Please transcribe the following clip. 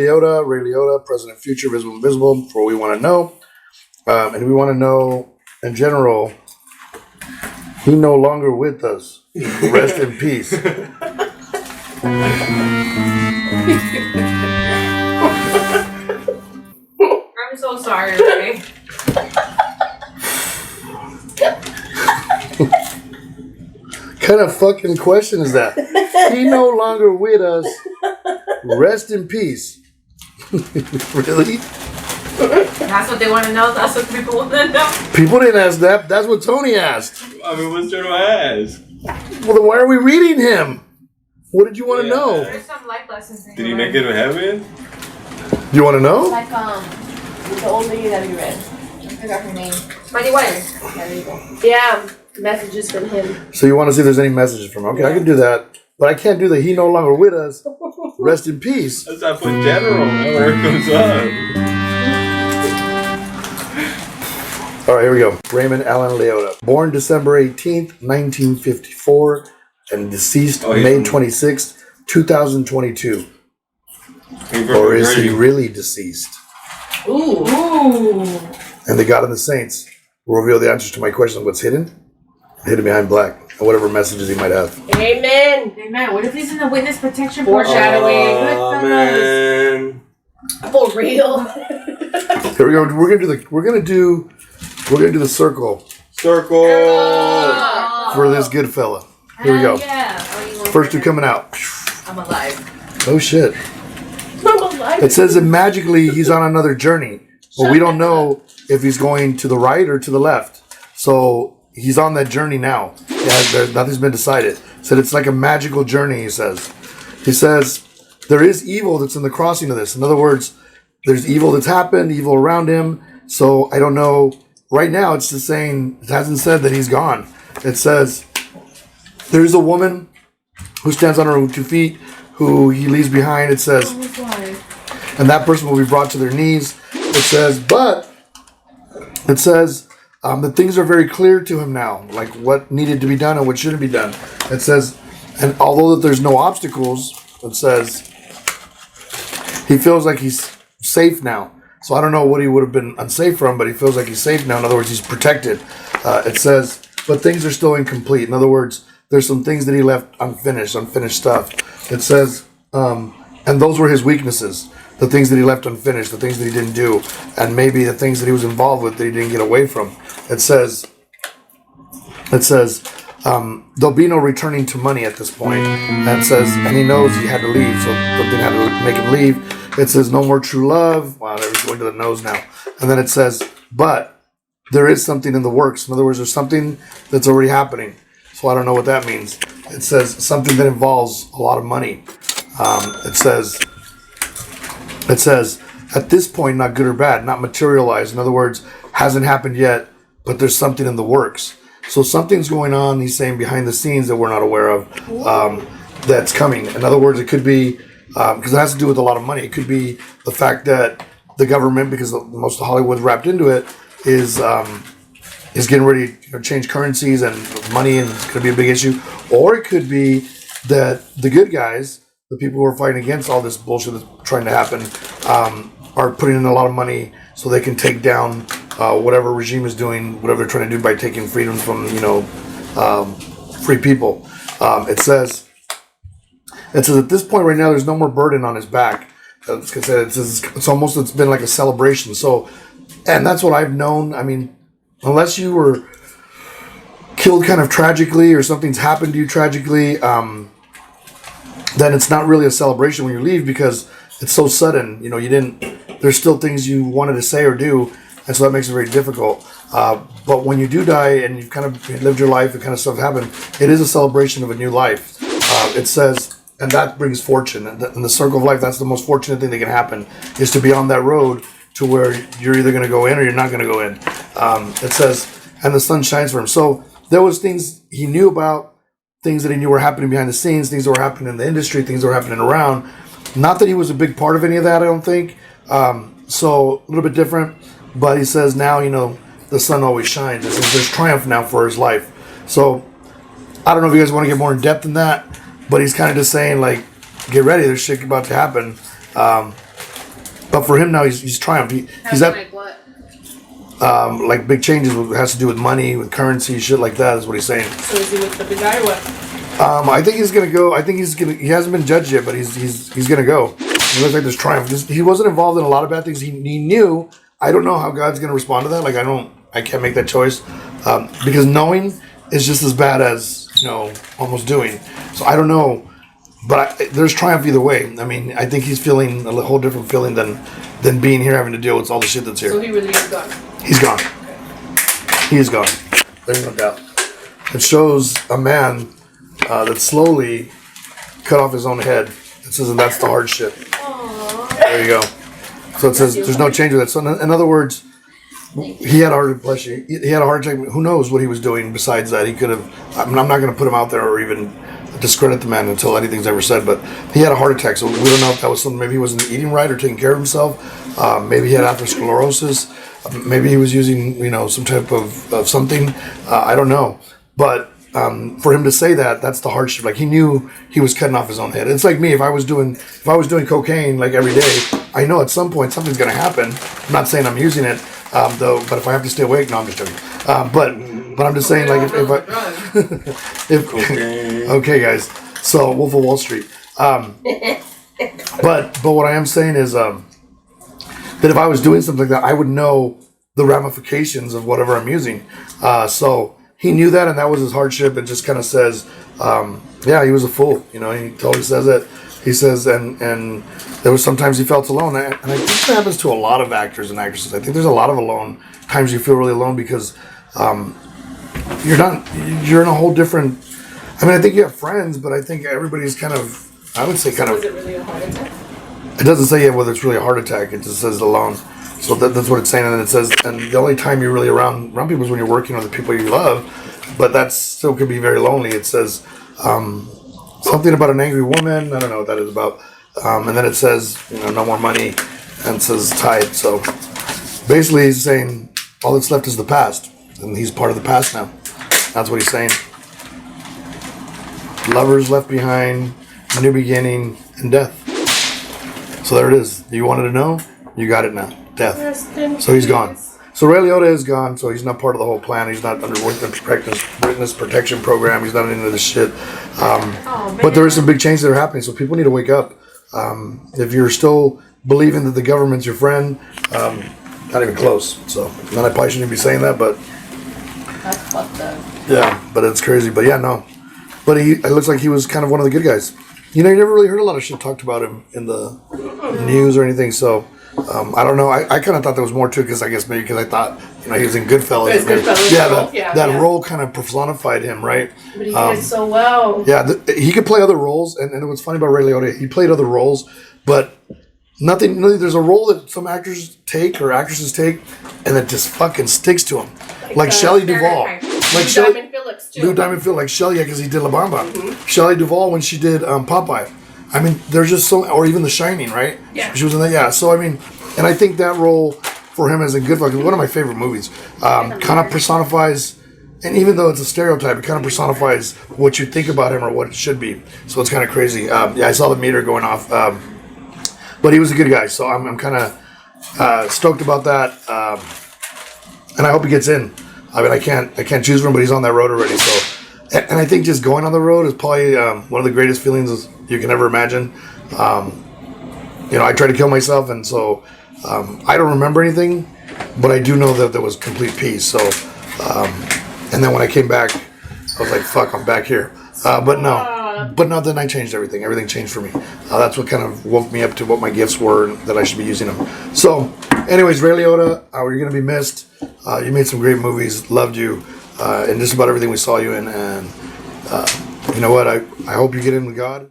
LIOTTA, Ray Liotta, present and future, visible and invisible, for what we want to know. And we want to know, in general, he no longer with us. Rest in peace. I'm so sorry, Ray. What kind of fucking question is that? He no longer with us. Rest in peace. Really? That's what they want to know. That's what people want to know. People didn't ask that. That's what Tony asked. I mean, what's there to ask? Well, then why are we reading him? What did you want to know? There's some life lessons. Did he make it to heaven? Do you want to know? Like the old lady that we read. I forgot her name. Mighty White. Yeah, there you go. Yeah, messages from him. So you want to see if there's any messages from him? Okay, I can do that. But I can't do the he no longer with us. Rest in peace. That's not for general. Where it comes up. All right, here we go. Raymond Allen Liotta. Born December 18th, 1954, and deceased May 26th, 2022. Or is he really deceased? Ooh. And the God and the Saints will reveal the answers to my question. What's hidden behind black, and whatever messages he might have. Amen. Amen. What if he's in the witness protection Foreshadowing. Oh, man. For real. Here we go. We're gonna do the circle Circle. for this good fella. Here we go. Yeah. First two coming out. I'm alive. Oh shit. I'm alive. It says that magically he's on another journey, but we don't know if he's going to the right or to the left. So he's on that journey now. Nothing's been decided. Said it's like a magical journey, he says. He says there is evil that's in the crossing of this. In other words, there's evil that's happened, evil around him. So I don't know. Right now it's just saying, it hasn't said that he's gone. It says there's a woman who stands on her own 2 feet, who he leaves behind. It says, and that person will be brought to their knees. It says, that things are very clear to him now, like what needed to be done and what shouldn't be done. It says, and although that there's no obstacles, it says he feels like he's safe now. So I don't know what he would have been unsafe from, but he feels like he's safe now. In other words, he's protected. It says, but things are still incomplete. In other words, there's some things that he left unfinished stuff. It says, and those were his weaknesses. The things that he left unfinished, the things that he didn't do, and maybe the things that he was involved with that he didn't get away from. It says, there'll be no returning to money at this point. And it says, and he knows he had to leave, so something had to make him leave. It says, no more true love. Wow, they're going to the nose now. And then it says, but there is something in the works. In other words, there's something that's already happening. So I don't know what that means. It says something that involves a lot of money. It says, at this point, not good or bad, not materialized. In other words, hasn't happened yet, but there's something in the works. So something's going on, he's saying, behind the scenes that we're not aware of, that's coming. In other words, it could be, because it has to do with a lot of money, it could be the fact that the government, because most of Hollywood's wrapped into it, is getting ready to change currencies and money, and it's going to be a big issue. Or it could be that the good guys, the people who are fighting against all this bullshit that's trying to happen, are putting in a lot of money so they can take down whatever regime is doing, whatever they're trying to do by taking freedoms from, free people. It says at this point right now, there's no more burden on his back. It's been like a celebration. So, and that's what I've known. I mean, unless you were killed kind of tragically or something's happened to you tragically, then it's not really a celebration when you leave, because it's so sudden. There's still things you wanted to say or do, and so that makes it very difficult. But when you do die and you've kind of lived your life, and kind of stuff happened, it is a celebration of a new life. It says, and that brings fortune. And in the circle of life, that's the most fortunate thing that can happen, is to be on that road to where you're either going to go in or you're not going to go in. It says, and the sun shines for him. So there was things he knew about, things that he knew were happening behind the scenes, things that were happening in the industry, things that were happening around. Not that he was a big part of any of that, I don't think. So a little bit different. But he says now, the sun always shines. It says there's triumph now for his life. So I don't know if you guys want to get more in depth than that, but he's kind of just saying, like, get ready, there's shit about to happen. But for him now, he's triumphed. He's at Like what? like big changes has to do with money, with currency, shit like that. Is what he's saying. So is he with the big guy or what? I think he's gonna go. I think he's gonna. He hasn't been judged yet, but he's gonna go. It looks like there's triumph. He wasn't involved in a lot of bad things. He knew. I don't know how God's gonna respond to that. Like I can't make that choice because knowing is just as bad as almost doing. So I don't know, but there's triumph either way. I mean, I think he's feeling a whole different feeling than being here having to deal with all the shit that's here. So he really is gone. He's gone. He is gone. There's no doubt. It shows a man that slowly cut off his own head. It says, and that's the hard shit. Aww. There you go. So it says there's no change with that. So in other words, he had a heart. Bless you. He had a heart attack. Who knows what he was doing besides that? He could have. I'm not going to put him out there or even discredit the man until anything's ever said. But he had a heart attack. So we don't know if that was something. Maybe he wasn't eating right or taking care of himself. Maybe he had atherosclerosis. Maybe he was using some type of something. I don't know. But for him to say that's the hardship. Like he knew he was cutting off his own head. It's like me. If I was doing cocaine like every day, I know at some point something's going to happen. I'm not saying I'm using it though. But if I have to stay awake, no, I'm just joking. But I'm just saying like if okay guys. So Wolf of Wall Street. But what I am saying is that if I was doing something like that, I would know the ramifications of whatever I'm using. So he knew that, and that was his hardship. It just kind of says, yeah, he was a fool. He totally says it. He says, and there was sometimes he felt alone. And I think that happens to a lot of actors and actresses. I think there's a lot of alone times you feel really alone because you're in a whole different. I mean, I think you have friends, but I think everybody's kind of. I would say kind of. Was it really a heart attack? It doesn't say yet whether it's really a heart attack. It just says alone. So that's what it's saying. And then it says, and the only time you're really around people is when you're working with the people you love. But that still could be very lonely. It says something about an angry woman. I don't know what that is about. And then it says, no more money. And it says tied. So basically he's saying all that's left is the past. And he's part of the past now. That's what he's saying. Lovers left behind, a new beginning, and death. So there it is. You wanted to know? You got it now. Death. So he's gone. So Ray Liotta is gone, so he's not part of the whole plan. He's not under witness protection program. He's not into this shit. But there is some big changes that are happening, so people need to wake up. If you're still believing that the government's your friend, not even close. So then I probably shouldn't be saying that, but That's fucked up. yeah, but it's crazy. But yeah, no. But it looks like he was kind of one of the good guys. You never really heard a lot of shit talked about him in the news or anything, so I don't know. I kind of thought there was more to it because I guess maybe because I thought he was in Goodfellas. That role kind of personified him, right? But he did so well. Yeah, he could play other roles, and what's funny about Ray Liotta, he played other roles, but nothing. There's a role that some actors take or actresses take, and it just fucking sticks to them, like Shelley Duvall, like Diamond Phillips too. Lou Diamond Phil, like Shelley, because he did La Bamba. Mm-hmm. Shelley Duvall when she did Popeye. I mean, there's just so, or even The Shining, right? Yeah. She was in that, yeah. So, I mean, and I think that role for him is a good, like, one of my favorite movies. Kind of personifies, and even though it's a stereotype, it kind of personifies what you think about him or what it should be. So it's kind of crazy. Yeah, I saw the meter going off. But he was a good guy, so I'm kind of stoked about that. And I hope he gets in. I mean, I can't choose for him, but he's on that road already, so. And I think just going on the road is probably one of the greatest feelings you can ever imagine. I tried to kill myself, and so I don't remember anything, but I do know that there was complete peace. So, and then when I came back, I was like, "Fuck, I'm back here." But then I changed everything. Everything changed for me. That's what kind of woke me up to what my gifts were and that I should be using them. So, anyways, Ray Liotta, you're gonna be missed. You made some great movies. Loved you. And just about everything we saw you in, and you know what? I hope you get in with God.